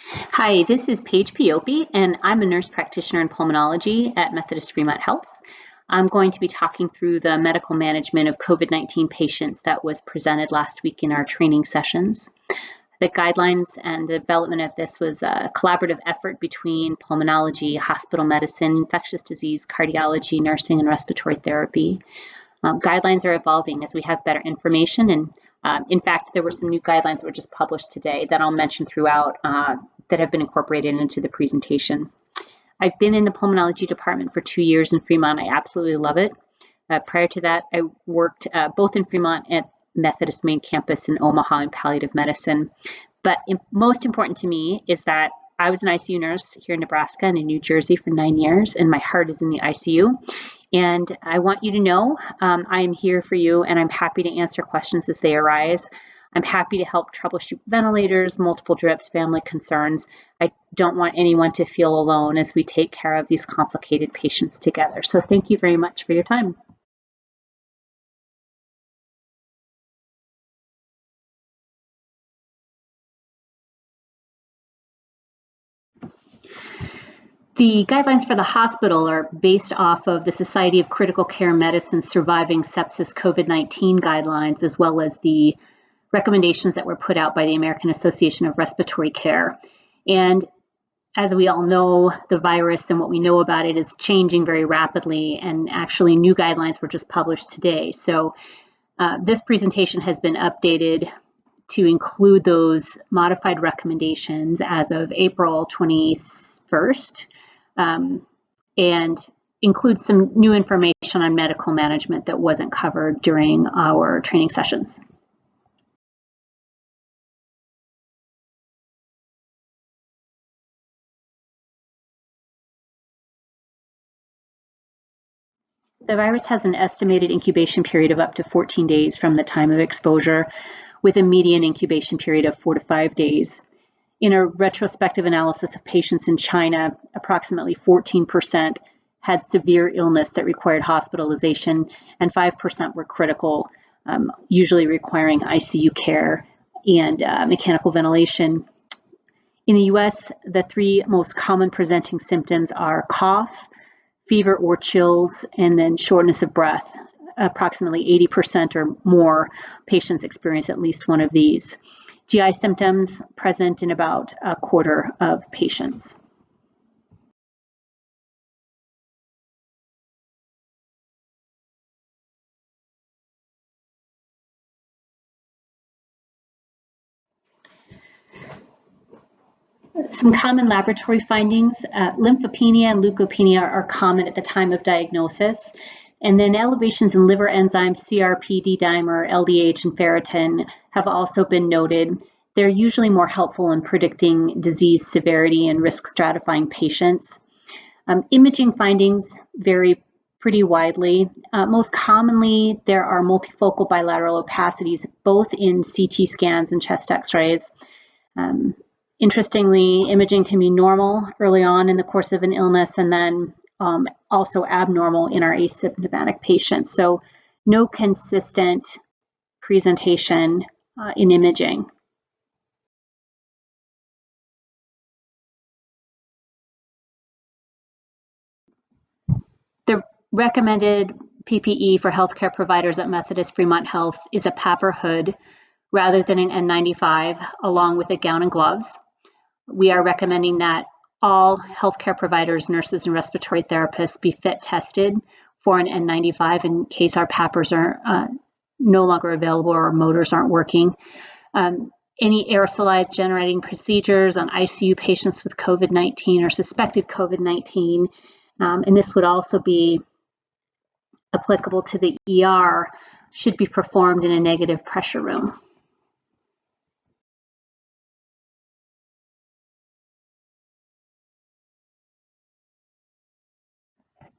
Hi, this is Paige Pioppi, and I'm a nurse practitioner in pulmonology at Methodist Fremont Health. I'm going to be talking through the medical management of COVID-19 patients that was presented last week in our training sessions. The guidelines and the development of this was a collaborative effort between pulmonology, hospital medicine, infectious disease, cardiology, nursing, and respiratory therapy. Guidelines are evolving as we have better information, and in fact, there were some new guidelines that were just published today that I'll mention throughout that have been incorporated into the presentation. I've been in the pulmonology department for 2 years in Fremont. I absolutely love it. Prior to that, I worked both in Fremont and Methodist main campus in Omaha in palliative medicine. But most important to me is that I was an ICU nurse here in Nebraska and in New Jersey for 9 years, and my heart is in the ICU. And I want you to know I am here for you, and I'm happy to answer questions as they arise. I'm happy to help troubleshoot ventilators, multiple drips, family concerns. I don't want anyone to feel alone as we take care of these complicated patients together. So thank you very much for your time. The guidelines for the hospital are based off of the Society of Critical Care Medicine Surviving Sepsis COVID-19 guidelines, as well as the recommendations that were put out by the American Association of Respiratory Care. And as we all know, the virus and what we know about it is changing very rapidly, and actually new guidelines were just published today. So this presentation has been updated to include those modified recommendations as of April 21st, and include some new information on medical management that wasn't covered during our training sessions. The virus has an estimated incubation period of up to 14 days from the time of exposure, with a median incubation period of 4 to 5 days. In a retrospective analysis of patients in China, approximately 14% had severe illness that required hospitalization, and 5% were critical, usually requiring ICU care and mechanical ventilation. In the US, the 3 most common presenting symptoms are cough, fever or chills, and then shortness of breath. Approximately 80% or more patients experience at least one of these. GI symptoms present in about a quarter of patients. Some common laboratory findings, lymphopenia and leukopenia are common at the time of diagnosis. And then elevations in liver enzymes, CRP, D-dimer, LDH, and ferritin have also been noted. They're usually more helpful in predicting disease severity and risk stratifying patients. Imaging findings vary pretty widely. Most commonly, there are multifocal bilateral opacities, both in CT scans and chest x-rays. Interestingly, imaging can be normal early on in the course of an illness, and then also abnormal in our asymptomatic patients. So no consistent presentation in imaging. The recommended PPE for healthcare providers at Methodist Fremont Health is a PAPR hood rather than an N95, along with a gown and gloves. We are recommending that all healthcare providers, nurses, and respiratory therapists be fit tested for an N95 in case our PAPRs are no longer available or motors aren't working. Any aerosolized generating procedures on ICU patients with COVID-19 or suspected COVID-19, and this would also be applicable to the ER, should be performed in a negative pressure room.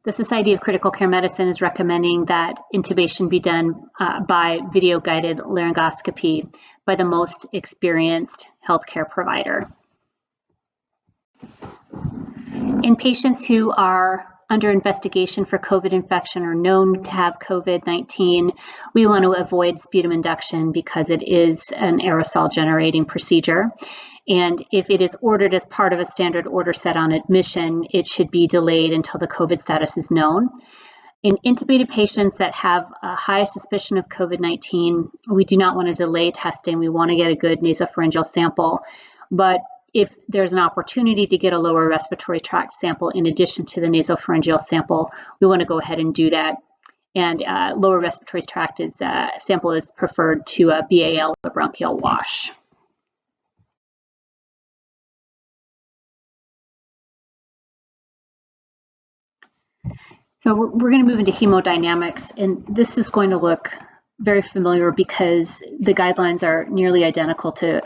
The Society of Critical Care Medicine is recommending that intubation be done by video-guided laryngoscopy by the most experienced healthcare provider. In patients who are under investigation for COVID infection or known to have COVID-19, we want to avoid sputum induction because it is an aerosol generating procedure. And if it is ordered as part of a standard order set on admission, it should be delayed until the COVID status is known. In intubated patients that have a high suspicion of COVID-19, we do not want to delay testing. We want to get a good nasopharyngeal sample. But if there's an opportunity to get a lower respiratory tract sample in addition to the nasopharyngeal sample, we want to go ahead and do that. And lower respiratory tract sample is preferred to a BAL or bronchial wash. So we're going to move into hemodynamics, and this is going to look very familiar because the guidelines are nearly identical to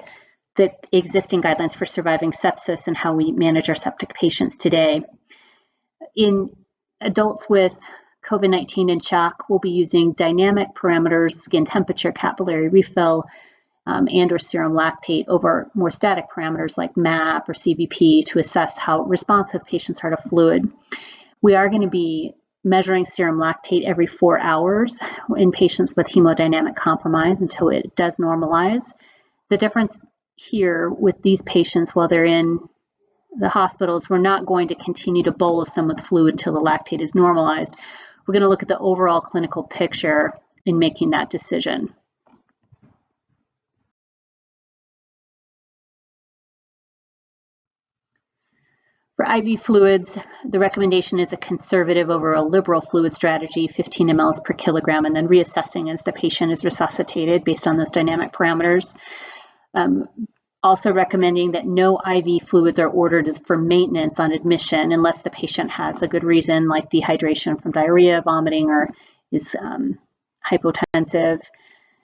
the existing guidelines for surviving sepsis and how we manage our septic patients today. In adults with COVID-19 and shock, we'll be using dynamic parameters, skin temperature, capillary refill, and or serum lactate over more static parameters like MAP or CBP to assess how responsive patients are to fluid. We are going to be measuring serum lactate every 4 hours in patients with hemodynamic compromise until it does normalize. The difference here with these patients while they're in the hospitals, we're not going to continue to bolus them with fluid until the lactate is normalized. We're going to look at the overall clinical picture in making that decision. For IV fluids, the recommendation is a conservative over a liberal fluid strategy, 15 mLs per kilogram, and then reassessing as the patient is resuscitated based on those dynamic parameters. Also recommending that no IV fluids are ordered for maintenance on admission unless the patient has a good reason like dehydration from diarrhea, vomiting, or is hypotensive.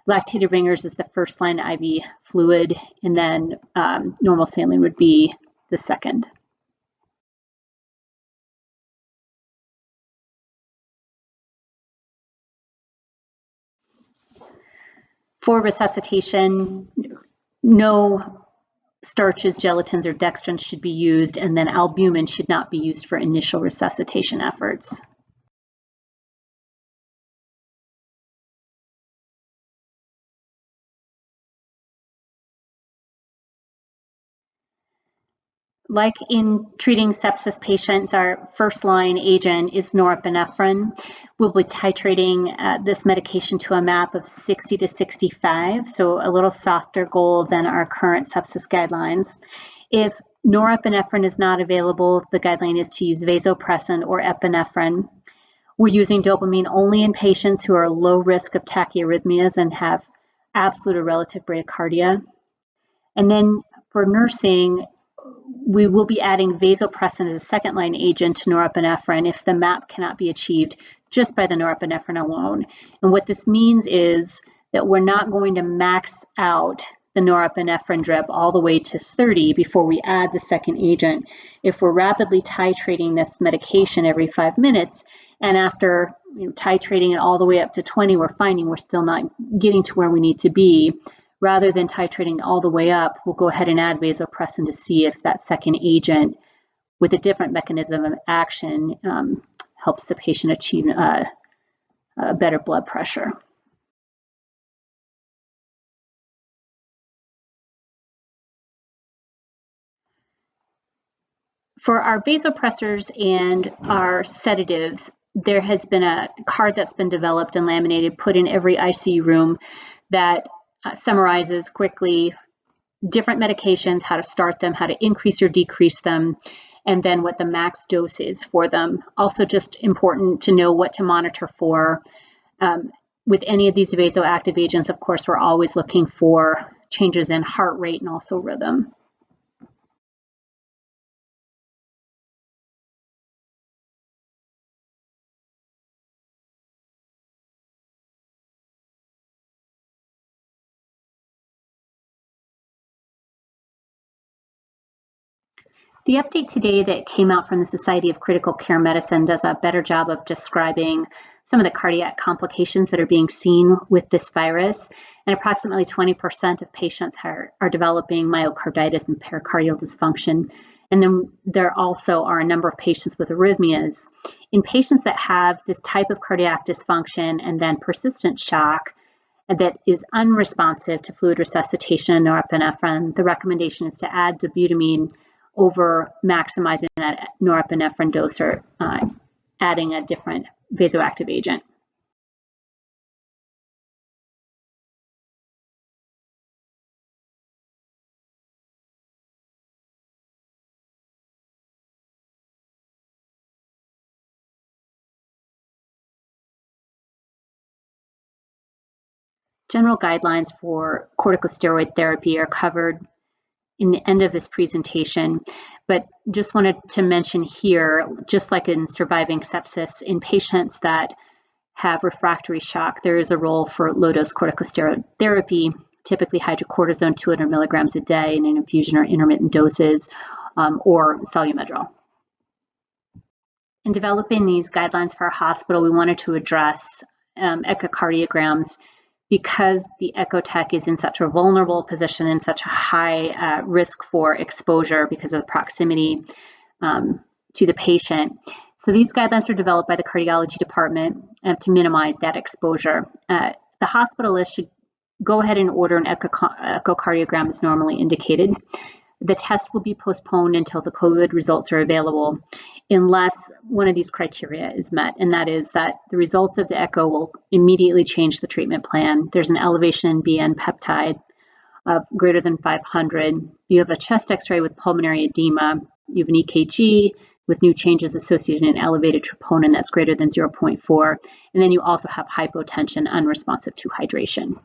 Lactated ringers is the first line IV fluid, and then normal saline would be the second. For resuscitation, no starches, gelatins, or dextrins should be used, and then albumin should not be used for initial resuscitation efforts. Like in treating sepsis patients, our first-line agent is norepinephrine. We'll be titrating this medication to a MAP of 60 to 65, so a little softer goal than our current sepsis guidelines. If norepinephrine is not available, the guideline is to use vasopressin or epinephrine. We're using dopamine only in patients who are low risk of tachyarrhythmias and have absolute or relative bradycardia. And then for nursing, we will be adding vasopressin as a second-line agent to norepinephrine if the MAP cannot be achieved just by the norepinephrine alone. And what this means is that we're not going to max out the norepinephrine drip all the way to 30 before we add the second agent. If we're rapidly titrating this medication every 5 minutes, and after titrating it all the way up to 20, we're finding we're still not getting to where we need to be, rather than titrating all the way up, we'll go ahead and add vasopressin to see if that second agent with a different mechanism of action helps the patient achieve a better blood pressure. For our vasopressors and our sedatives, there has been a card that's been developed and laminated, put in every ICU room that summarizes quickly different medications, how to start them, how to increase or decrease them, and then what the max dose is for them. Also just important to know what to monitor for. With any of these vasoactive agents, of course, we're always looking for changes in heart rate and also rhythm. The update today that came out from the Society of Critical Care Medicine does a better job of describing some of the cardiac complications that are being seen with this virus, and approximately 20% of patients are developing myocarditis and pericardial dysfunction. And then there also are a number of patients with arrhythmias. In patients that have this type of cardiac dysfunction and then persistent shock that is unresponsive to fluid resuscitation and norepinephrine, the recommendation is to add dobutamine over maximizing that norepinephrine dose or adding a different vasoactive agent. General guidelines for corticosteroid therapy are covered in the end of this presentation, but just wanted to mention here, just like in surviving sepsis, in patients that have refractory shock, there is a role for low-dose corticosteroid therapy, typically hydrocortisone 200 milligrams a day in an infusion or intermittent doses, or Solumedrol. In developing these guidelines for our hospital, we wanted to address echocardiograms because the echo tech is in such a vulnerable position and such a high risk for exposure because of the proximity to the patient. So these guidelines were developed by the cardiology department to minimize that exposure. The hospitalist should go ahead and order an echocardiogram as normally indicated. The test will be postponed until the COVID results are available unless one of these criteria is met, and that is that the results of the echo will immediately change the treatment plan. There's an elevation in BN peptide of greater than 500. You have a chest x-ray with pulmonary edema. You have an EKG with new changes associated in elevated troponin that's greater than 0.4. And then you also have hypotension unresponsive to hydration.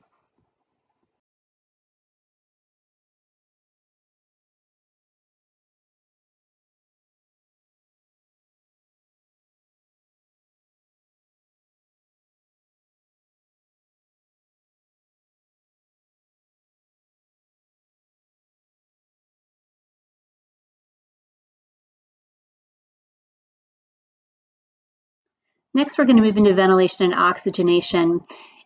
Next, we're going to move into ventilation and oxygenation.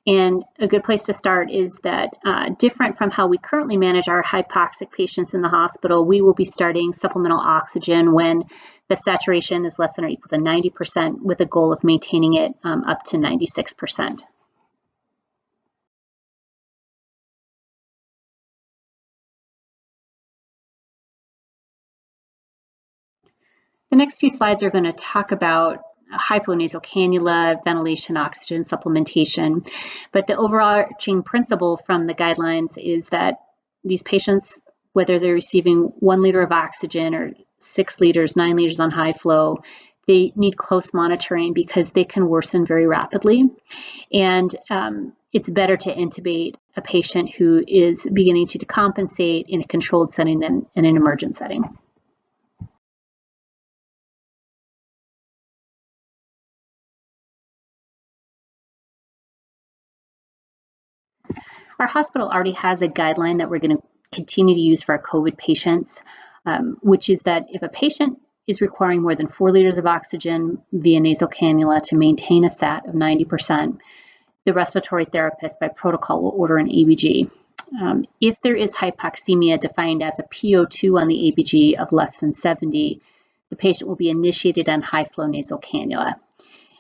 And a good place to start is that different from how we currently manage our hypoxic patients in the hospital, we will be starting supplemental oxygen when the saturation is less than or equal to 90% with a goal of maintaining it up to 96%. The next few slides are going to talk about high flow nasal cannula, ventilation, oxygen supplementation. But the overarching principle from the guidelines is that these patients, whether they're receiving 1 liter of oxygen or 6 liters, 9 liters on high flow, they need close monitoring because they can worsen very rapidly. And it's better to intubate a patient who is beginning to decompensate in a controlled setting than in an emergent setting. Our hospital already has a guideline that we're going to continue to use for our COVID patients, which is that if a patient is requiring more than 4 liters of oxygen via nasal cannula to maintain a SAT of 90%, the respiratory therapist by protocol will order an ABG. If there is hypoxemia defined as a PO2 on the ABG of less than 70, the patient will be initiated on high flow nasal cannula.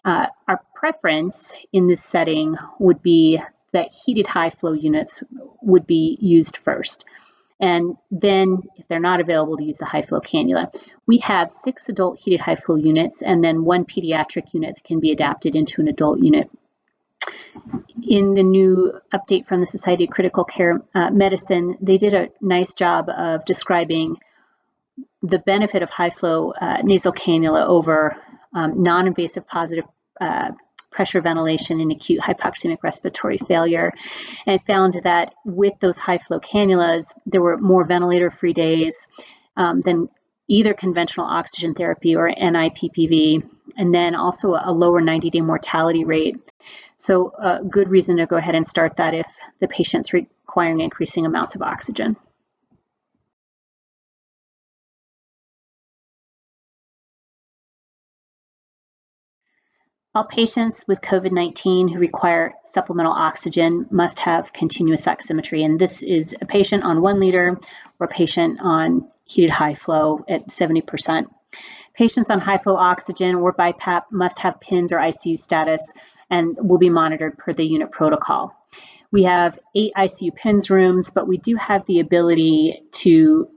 Our preference in this setting would be that heated high flow units would be used first. And then if they're not available, to use the high flow cannula. We have 6 adult heated high flow units and then 1 pediatric unit that can be adapted into an adult unit. In the new update from the Society of Critical Care Medicine, they did a nice job of describing the benefit of high flow nasal cannula over non-invasive positive pressure ventilation in acute hypoxemic respiratory failure, and found that with those high flow cannulas, there were more ventilator-free days than either conventional oxygen therapy or NIPPV, and then also a lower 90-day mortality rate. So a good reason to go ahead and start that if the patient's requiring increasing amounts of oxygen. All patients with COVID-19 who require supplemental oxygen must have continuous oximetry, and this is a patient on 1 liter or a patient on heated high flow at 70%. Patients on high flow oxygen or BiPAP must have PINS or ICU status and will be monitored per the unit protocol. We have 8 ICU PINS rooms, but we do have the ability to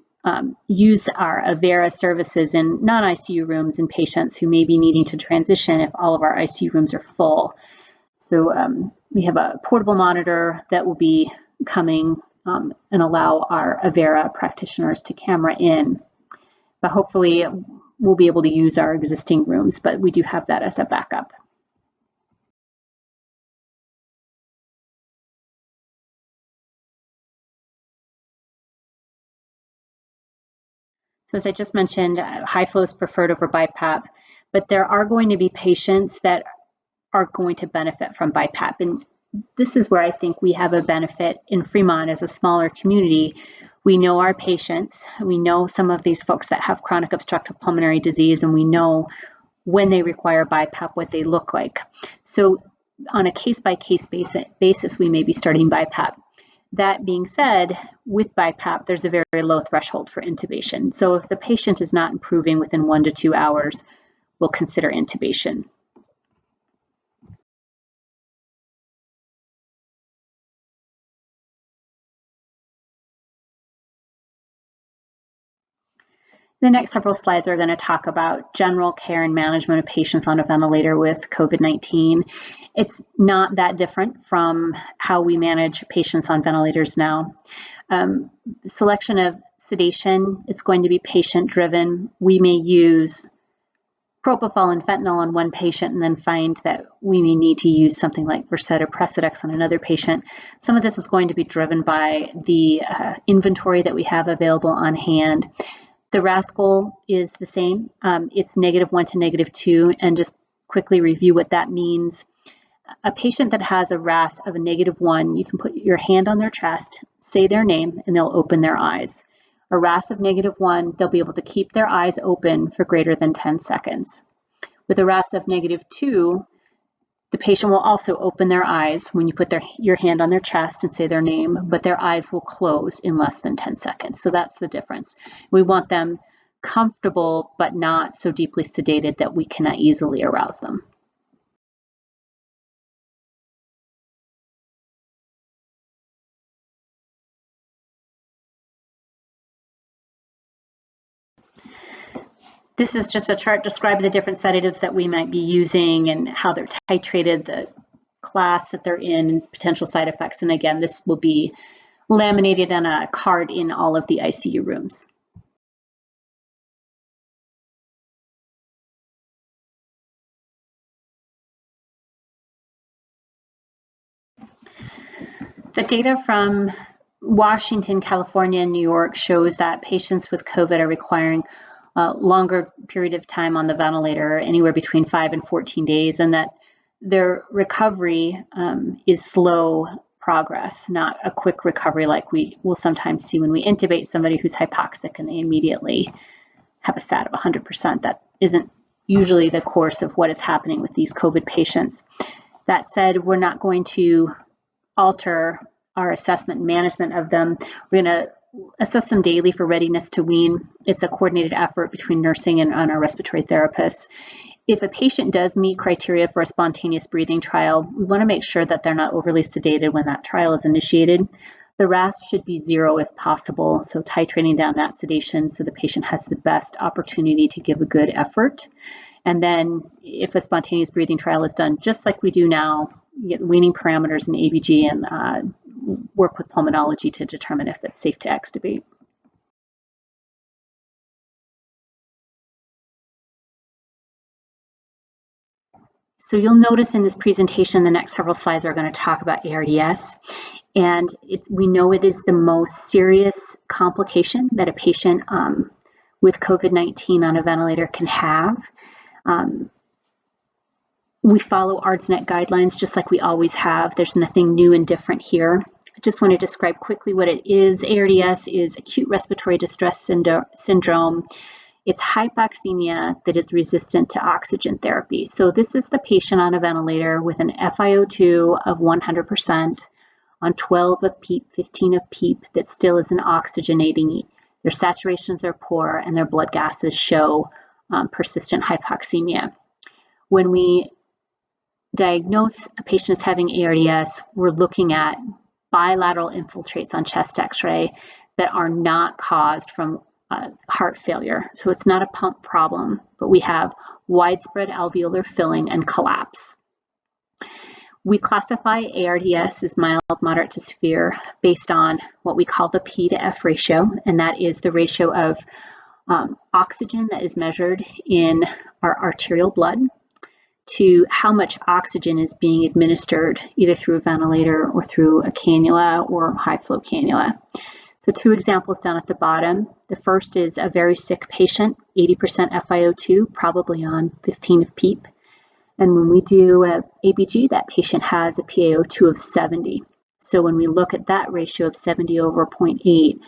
use our Avera services in non-ICU rooms in patients who may be needing to transition if all of our ICU rooms are full. So we have a portable monitor that will be coming and allow our Avera practitioners to camera in. But hopefully we'll be able to use our existing rooms, but we do have that as a backup. So as I just mentioned, high flow is preferred over BiPAP, but there are going to be patients that are going to benefit from BiPAP. And this is where I think we have a benefit in Fremont as a smaller community. We know our patients, we know some of these folks that have chronic obstructive pulmonary disease, and we know when they require BiPAP, what they look like. So on a case-by-case basis, we may be starting BiPAP. That being said, with BiPAP, there's a very, very low threshold for intubation. So if the patient is not improving within 1 to 2 hours, we'll consider intubation. The next several slides are going to talk about general care and management of patients on a ventilator with COVID-19. It's not that different from how we manage patients on ventilators now. Selection of sedation, it's going to be patient-driven. We may use propofol and fentanyl on one patient and then find that we may need to use something like Versed or Precedex on another patient. Some of this is going to be driven by the inventory that we have available on hand. The RAS goal is the same. It's -1 to -2, and just quickly review what that means. A patient that has a RAS of a -1, you can put your hand on their chest, say their name, and they'll open their eyes. A RAS of -1, they'll be able to keep their eyes open for greater than 10 seconds. With a RAS of -2, the patient will also open their eyes when you put your hand on their chest and say their name, but their eyes will close in less than 10 seconds. So that's the difference. We want them comfortable, but not so deeply sedated that we cannot easily arouse them. This is just a chart describing the different sedatives that we might be using and how they're titrated, the class that they're in, and potential side effects. And again, this will be laminated on a card in all of the ICU rooms. The data from Washington, California, and New York shows that patients with COVID are requiring a longer period of time on the ventilator, anywhere between 5 and 14 days, and that their recovery is slow progress, not a quick recovery like we will sometimes see when we intubate somebody who's hypoxic and they immediately have a SAT of 100%. That isn't usually the course of what is happening with these COVID patients. That said, we're not going to alter our assessment and management of them. We're going to assess them daily for readiness to wean. It's a coordinated effort between nursing and our respiratory therapists. If a patient does meet criteria for a spontaneous breathing trial, we want to make sure that they're not overly sedated when that trial is initiated. The RAS should be 0 if possible, so titrating down that sedation so the patient has the best opportunity to give a good effort. And then if a spontaneous breathing trial is done, just like we do now, you get weaning parameters in ABG and work with pulmonology to determine if it's safe to extubate. So you'll notice in this presentation, the next several slides are going to talk about ARDS. And we know it is the most serious complication that a patient with COVID-19 on a ventilator can have. We follow ARDSNet guidelines just like we always have. There's nothing new and different here. I just want to describe quickly what it is. ARDS is acute respiratory distress syndrome. It's hypoxemia that is resistant to oxygen therapy. So this is the patient on a ventilator with an FiO2 of 100%, on 12 of PEEP, 15 of PEEP, that still isn't oxygenating their saturations are poor, and their blood gases show persistent hypoxemia. When we diagnose a patient as having ARDS, we're looking at bilateral infiltrates on chest x-ray that are not caused from heart failure. So it's not a pump problem, but we have widespread alveolar filling and collapse. We classify ARDS as mild, moderate to severe based on what we call the P to F ratio, and that is the ratio of oxygen that is measured in our arterial blood to how much oxygen is being administered either through a ventilator or through a cannula or high flow cannula. So two examples down at the bottom. The first is a very sick patient, 80% FiO2, probably on 15 of PEEP. And when we do a ABG, that patient has a PaO2 of 70. So when we look at that ratio of 70 over 0.8,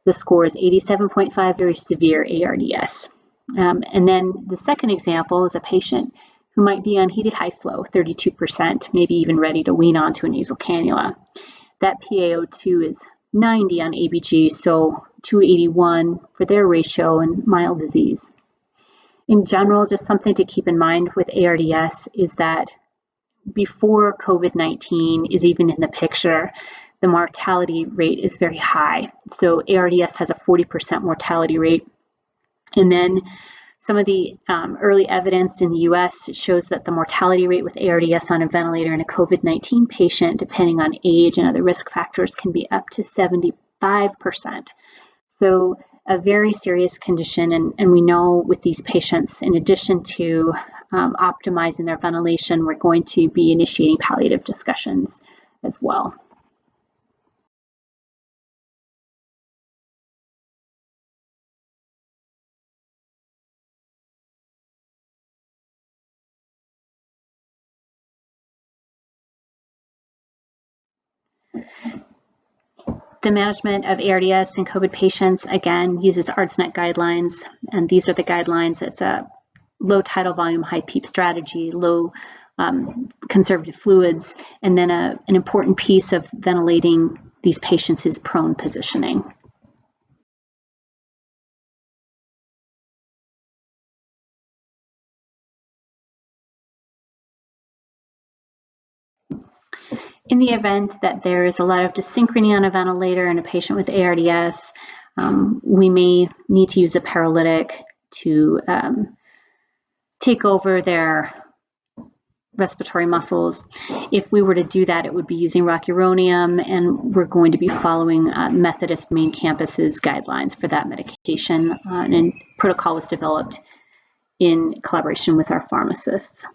the score is 87.5, very severe ARDS. And then the second example is a patient who might be on heated high flow, 32%, maybe even ready to wean onto a nasal cannula. That PaO2 is 90 on ABG, so 281 for their ratio and mild disease. In general, just something to keep in mind with ARDS is that before COVID-19 is even in the picture, the mortality rate is very high. So ARDS has a 40% mortality rate. And then some of the early evidence in the US shows that the mortality rate with ARDS on a ventilator in a COVID-19 patient, depending on age and other risk factors, can be up to 75%. So a very serious condition, and we know with these patients, in addition to optimizing their ventilation, we're going to be initiating palliative discussions as well. The management of ARDS in COVID patients, again, uses ARDSNet guidelines, and these are the guidelines. It's a low tidal volume, high PEEP strategy, low conservative fluids, and then an important piece of ventilating these patients is prone positioning. In the event that there is a lot of dyssynchrony on a ventilator in a patient with ARDS, we may need to use a paralytic to take over their respiratory muscles. If we were to do that, it would be using rocuronium, and we're going to be following Methodist Main Campus's guidelines for that medication, and a protocol was developed in collaboration with our pharmacists.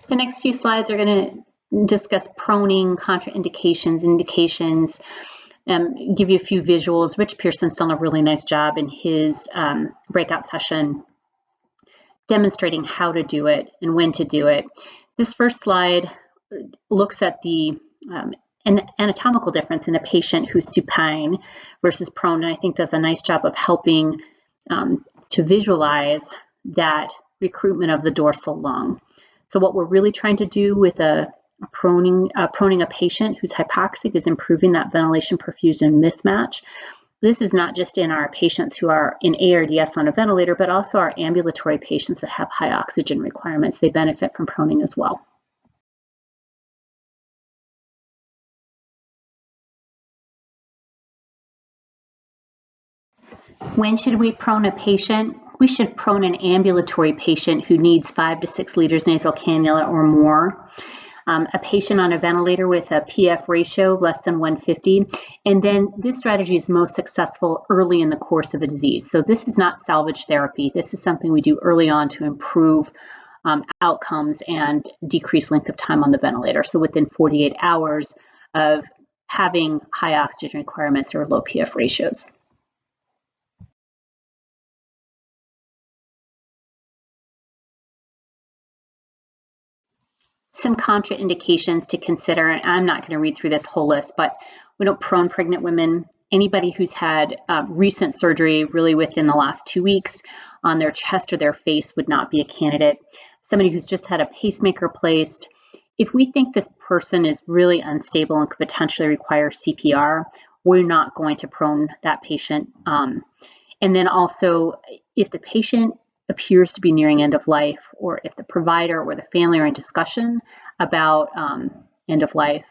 The next few slides are going to discuss proning, contraindications, indications, give you a few visuals. Rich Pearson's done a really nice job in his breakout session demonstrating how to do it and when to do it. This first slide looks at the an anatomical difference in a patient who's supine versus prone, and I think does a nice job of helping to visualize that recruitment of the dorsal lung. So what we're really trying to do with proning a patient who's hypoxic is improving that ventilation perfusion mismatch. This is not just in our patients who are in ARDS on a ventilator, but also our ambulatory patients that have high oxygen requirements. They benefit from proning as well. When should we prone a patient? We should prone an ambulatory patient who needs 5 to 6 liters nasal cannula or more. A patient on a ventilator with a PF ratio less than 150. And then this strategy is most successful early in the course of a disease. So this is not salvage therapy. This is something we do early on to improve outcomes and decrease length of time on the ventilator. So within 48 hours of having high oxygen requirements or low PF ratios. Some contraindications to consider, and I'm not going to read through this whole list, but we don't prone pregnant women, anybody who's had recent surgery really within the last 2 weeks on their chest or their face would not be a candidate. Somebody who's just had a pacemaker placed. If we think this person is really unstable and could potentially require CPR, we're not going to prone that patient. And then also, if the patient appears to be nearing end of life, or if the provider or the family are in discussion about end of life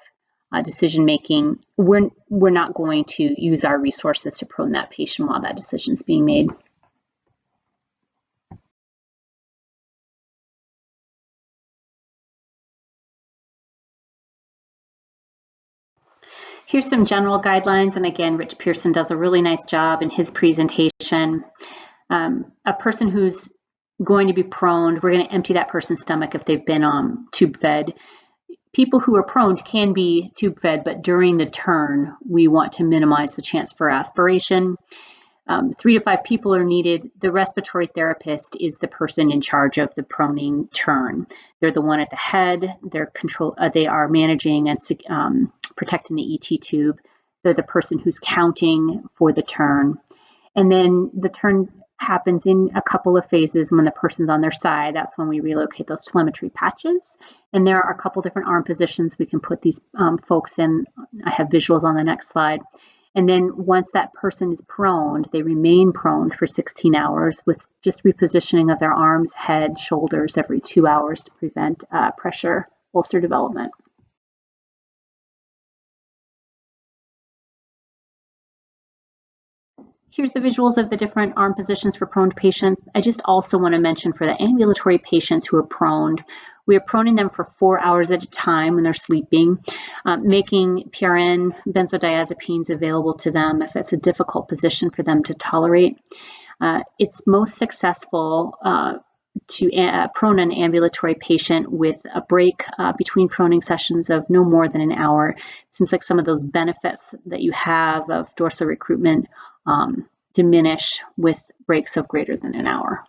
decision making, we're not going to use our resources to prone that patient while that decision is being made. Here's some general guidelines, and again, Rich Pearson does a really nice job in his presentation. A person who's going to be prone, we're going to empty that person's stomach if they've been tube fed. People who are prone can be tube fed, but during the turn, we want to minimize the chance for aspiration. 3 to 5 people are needed. The respiratory therapist is the person in charge of the proning turn. They're the one at the head. They are managing and protecting the ET tube. They're the person who's counting for the turn. And then the turn happens in a couple of phases. When the person's on their side, that's when we relocate those telemetry patches. And there are a couple different arm positions we can put these folks in. I have visuals on the next slide. And then once that person is proned, they remain proned for 16 hours with just repositioning of their arms, head, shoulders every 2 hours to prevent pressure ulcer development. Here's the visuals of the different arm positions for prone patients. I just also want to mention for the ambulatory patients who are proned, we are proning them for 4 hours at a time when they're sleeping, making PRN benzodiazepines available to them if it's a difficult position for them to tolerate. It's most successful to prone an ambulatory patient with a break between proning sessions of no more than an hour. It seems like some of those benefits that you have of dorsal recruitment diminish with breaks of greater than an hour.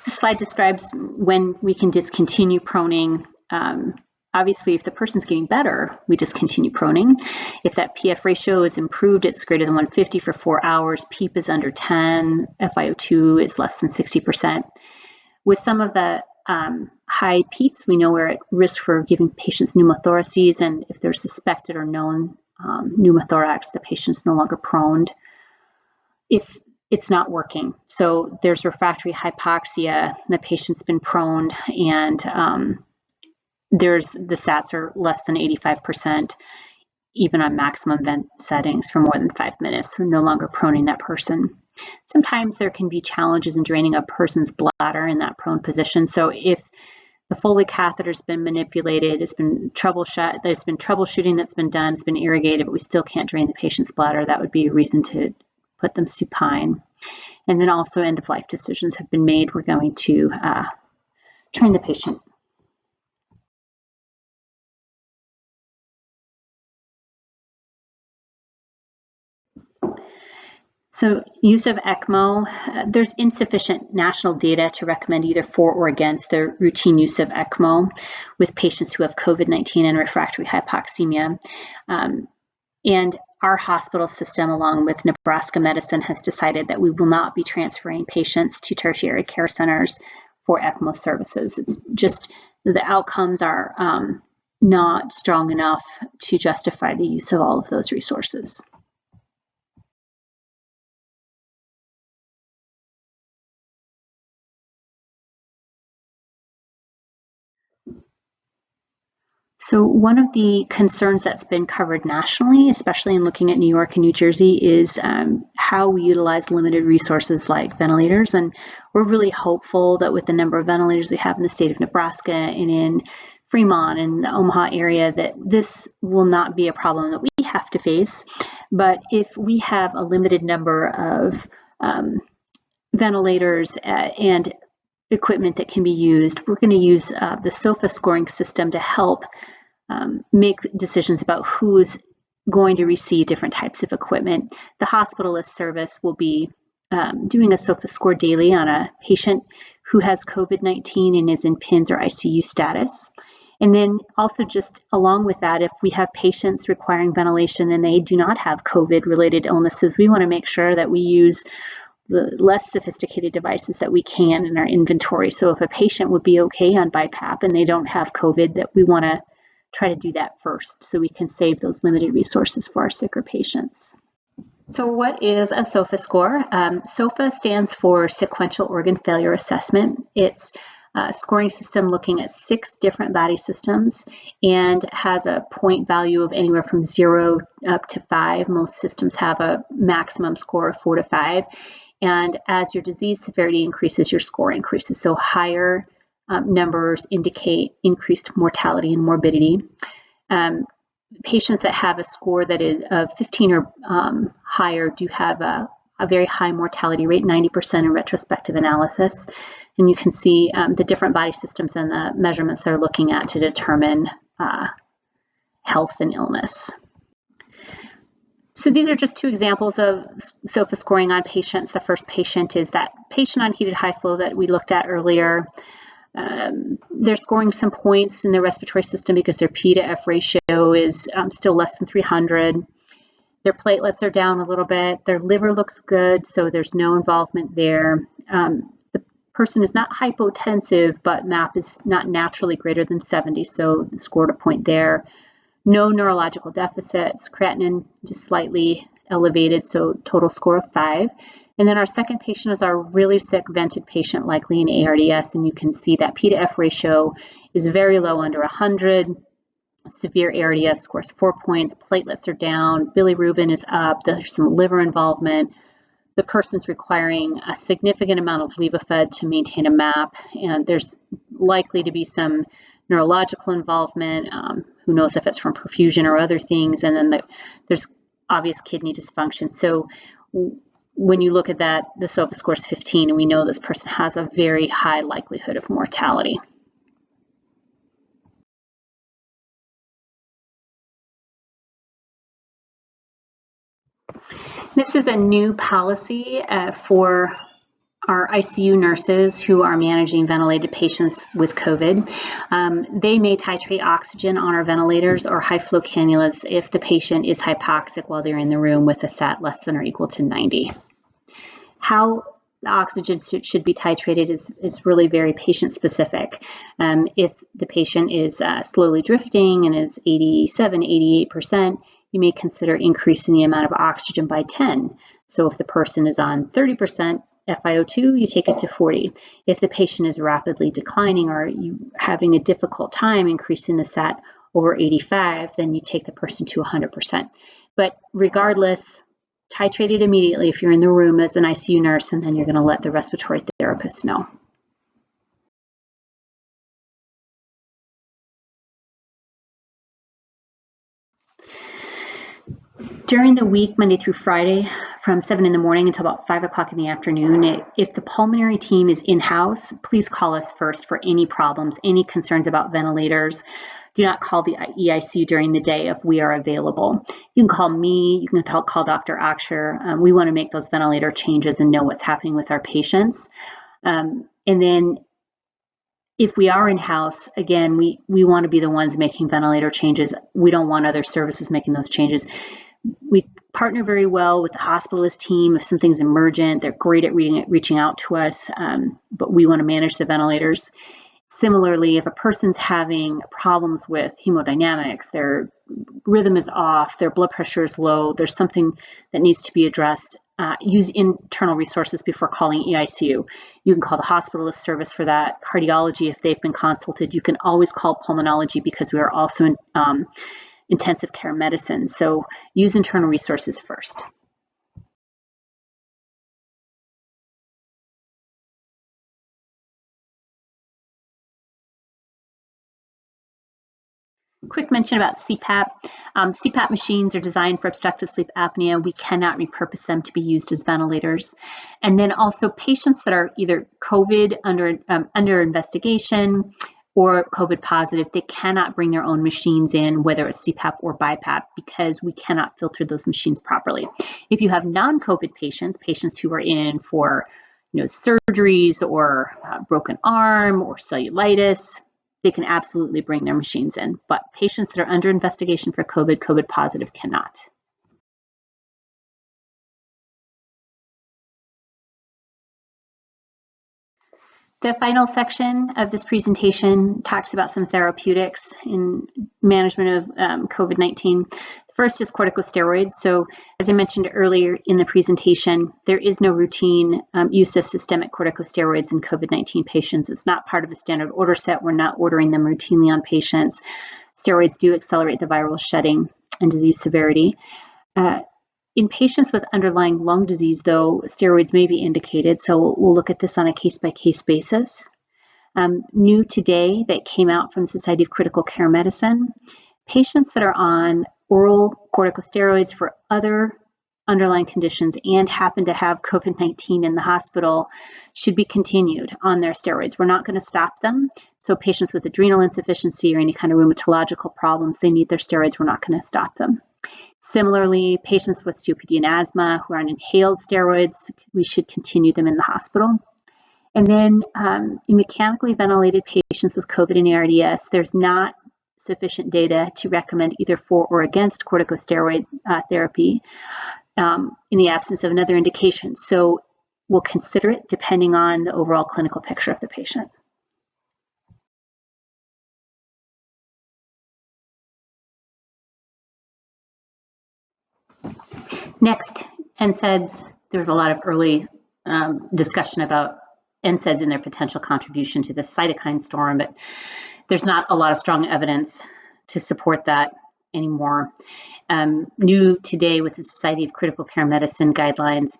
This slide describes when we can discontinue proning. Obviously, if the person's getting better, we discontinue proning. If that PF ratio is improved, it's greater than 150 for 4 hours, PEEP is under 10, FiO2 is less than 60%. With some of the high PEEPs, we know we're at risk for giving patients pneumothoraces, and if there's suspected or known pneumothorax, the patient's no longer proned. If it's not working, so there's refractory hypoxia, the patient's been proned, and the SATs are less than 85%, even on maximum vent settings for more than 5 minutes, so no longer proning that person. Sometimes there can be challenges in draining a person's bladder in that prone position. So if the Foley catheter has been manipulated, there's been troubleshooting that's been done, it's been irrigated, but we still can't drain the patient's bladder, that would be a reason to put them supine. And then also end-of-life decisions have been made. We're going to train the patient. So use of ECMO, there's insufficient national data to recommend either for or against the routine use of ECMO with patients who have COVID-19 and refractory hypoxemia. And our hospital system, along with Nebraska Medicine, has decided that we will not be transferring patients to tertiary care centers for ECMO services. It's just the outcomes are not strong enough to justify the use of all of those resources. So one of the concerns that's been covered nationally, especially in looking at New York and New Jersey, is how we utilize limited resources like ventilators. And we're really hopeful that with the number of ventilators we have in the state of Nebraska and in Fremont and the Omaha area, that this will not be a problem that we have to face. But if we have a limited number of ventilators and equipment that can be used, we're going to use the SOFA scoring system to help make decisions about who is going to receive different types of equipment. The hospitalist service will be doing a SOFA score daily on a patient who has COVID-19 and is in PINS or ICU status. And then also just along with that, if we have patients requiring ventilation and they do not have COVID-related illnesses, we want to make sure that we use the less sophisticated devices that we can in our inventory. So if a patient would be okay on BiPAP and they don't have COVID, that we want to try to do that first so we can save those limited resources for our sicker patients. So what is a SOFA score? SOFA stands for Sequential Organ Failure Assessment. It's a scoring system looking at 6 different body systems and has a point value of anywhere from 0 up to 5. Most systems have a maximum score of 4 to 5. And as your disease severity increases, your score increases. So higher numbers indicate increased mortality and morbidity. Patients that have a score that is 15 or higher do have a very high mortality rate, 90% in retrospective analysis. And you can see the different body systems and the measurements they're looking at to determine health and illness. So these are just 2 examples of SOFA scoring on patients. The first patient is that patient on heated high flow that we looked at earlier. They're scoring some points in their respiratory system because their P to F ratio is still less than 300. Their platelets are down a little bit. Their liver looks good, so there's no involvement there. The person is not hypotensive, but MAP is not naturally greater than 70, so scored a point there. No neurological deficits. Creatinine just slightly elevated, so total score of 5. And then our second patient is our really sick vented patient, likely in ARDS, and you can see that P to F ratio is very low, under 100. Severe ARDS scores 4 points, platelets are down, bilirubin is up, there's some liver involvement. The person's requiring a significant amount of Levophed to maintain a MAP, and there's likely to be some neurological involvement. Who knows if it's from perfusion or other things, and then there's obvious kidney dysfunction. So when you look at that, the SOFA score is 15, and we know this person has a very high likelihood of mortality. This is a new policy for our ICU nurses who are managing ventilated patients with COVID. They may titrate oxygen on our ventilators or high flow cannulas if the patient is hypoxic while they're in the room with a SAT less than or equal to 90. How the oxygen should be titrated is really very patient specific. If the patient is slowly drifting and is 87, 88%, you may consider increasing the amount of oxygen by 10. So if the person is on 30% FiO2, you take it to 40. If the patient is rapidly declining or you having a difficult time increasing the SAT over 85, then you take the person to 100%. But regardless, titrate it immediately if you're in the room as an ICU nurse, and then you're going to let the respiratory therapist know. During the week, Monday through Friday, from 7 in the morning until about 5 o'clock in the afternoon, if the pulmonary team is in-house, please call us first for any problems, any concerns about ventilators. Do not call the EICU during the day if we are available. You can call me, you can call Dr. Aksher. We want to make those ventilator changes and know what's happening with our patients. And then if we are in-house, again, we want to be the ones making ventilator changes. We don't want other services making those changes. We partner very well with the hospitalist team. If something's emergent, they're great at reaching out to us, but we want to manage the ventilators. Similarly, if a person's having problems with hemodynamics, their rhythm is off, their blood pressure is low, there's something that needs to be addressed, use internal resources before calling EICU. You can call the hospitalist service for that. Cardiology, if they've been consulted, you can always call pulmonology because we are also in intensive care medicine. So use internal resources first. Quick mention about CPAP. CPAP machines are designed for obstructive sleep apnea. We cannot repurpose them to be used as ventilators. And then also patients that are either COVID under investigation or COVID positive, they cannot bring their own machines in, whether it's CPAP or BiPAP, because we cannot filter those machines properly. If you have non-COVID patients who are in for surgeries or broken arm or cellulitis, they can absolutely bring their machines in. But patients that are under investigation for COVID positive cannot. The final section of this presentation talks about some therapeutics in management of COVID-19. First is corticosteroids. So as I mentioned earlier in the presentation, there is no routine use of systemic corticosteroids in COVID-19 patients. It's not part of the standard order set. We're not ordering them routinely on patients. Steroids do accelerate the viral shedding and disease severity. In patients with underlying lung disease, though, steroids may be indicated, so we'll look at this on a case-by-case basis. New today that came out from the Society of Critical Care Medicine, patients that are on oral corticosteroids for other underlying conditions and happen to have COVID-19 in the hospital should be continued on their steroids. We're not going to stop them. So patients with adrenal insufficiency or any kind of rheumatological problems, they need their steroids. We're not going to stop them. Similarly, patients with COPD and asthma who are on inhaled steroids, we should continue them in the hospital. And then in mechanically ventilated patients with COVID and ARDS, there's not sufficient data to recommend either for or against corticosteroid therapy in the absence of another indication. So we'll consider it depending on the overall clinical picture of the patient. Next, NSAIDs. There's a lot of early discussion about NSAIDs and their potential contribution to the cytokine storm, but there's not a lot of strong evidence to support that anymore. New today with the Society of Critical Care Medicine guidelines,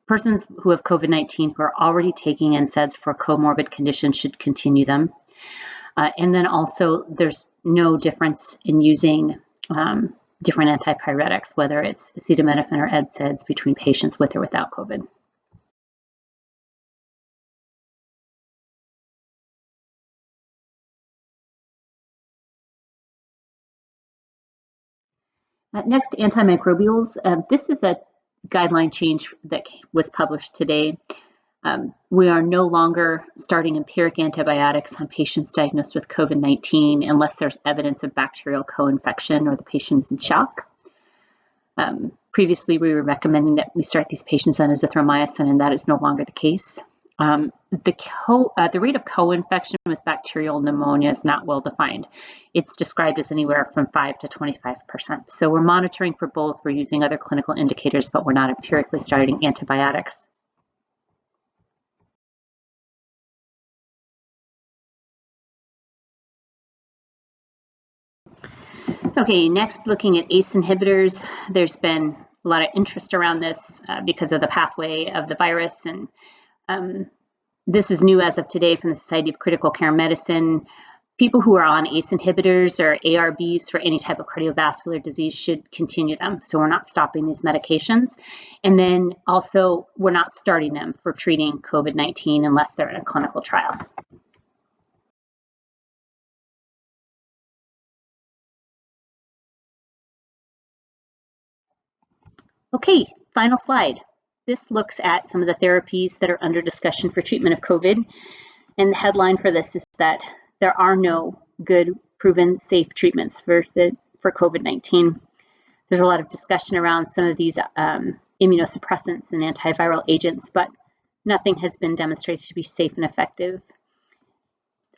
persons who have COVID-19 who are already taking NSAIDs for comorbid conditions should continue them. And then also there's no difference in using different antipyretics, whether it's acetaminophen or NSAIDs, between patients with or without COVID. Next, antimicrobials. This is a guideline change that was published today. We are no longer starting empiric antibiotics on patients diagnosed with COVID-19 unless there's evidence of bacterial co-infection or the patient is in shock. Previously, we were recommending that we start these patients on azithromycin, and that is no longer the case. The rate of co-infection with bacterial pneumonia is not well defined. It's described as anywhere from 5 to 25%. So we're monitoring for both. We're using other clinical indicators, but we're not empirically starting antibiotics. Okay, next, looking at ACE inhibitors. There's been a lot of interest around this because of the pathway of the virus, and this is new as of today from the Society of Critical Care Medicine. People who are on ACE inhibitors or ARBs for any type of cardiovascular disease should continue them. So we're not stopping these medications. And then also, we're not starting them for treating COVID-19 unless they're in a clinical trial. Okay, final slide. This looks at some of the therapies that are under discussion for treatment of COVID. And the headline for this is that there are no good, proven, safe treatments for COVID-19. There's a lot of discussion around some of these immunosuppressants and antiviral agents, but nothing has been demonstrated to be safe and effective.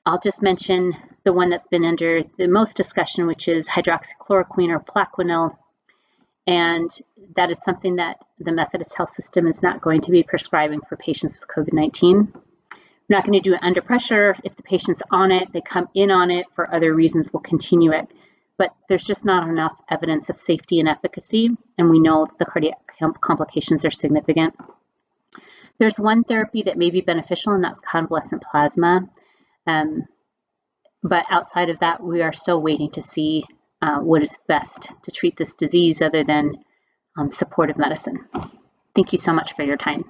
I'll just mention the one that's been under the most discussion, which is hydroxychloroquine or Plaquenil. And that is something that the Methodist Health System is not going to be prescribing for patients with COVID-19. We're not going to do it under pressure. If the patient's on it, they come in on it for other reasons, we'll continue it. But there's just not enough evidence of safety and efficacy, and we know that the cardiac complications are significant. There's one therapy that may be beneficial, and that's convalescent plasma. But outside of that, we are still waiting to see what is best to treat this disease other than supportive medicine. Thank you so much for your time.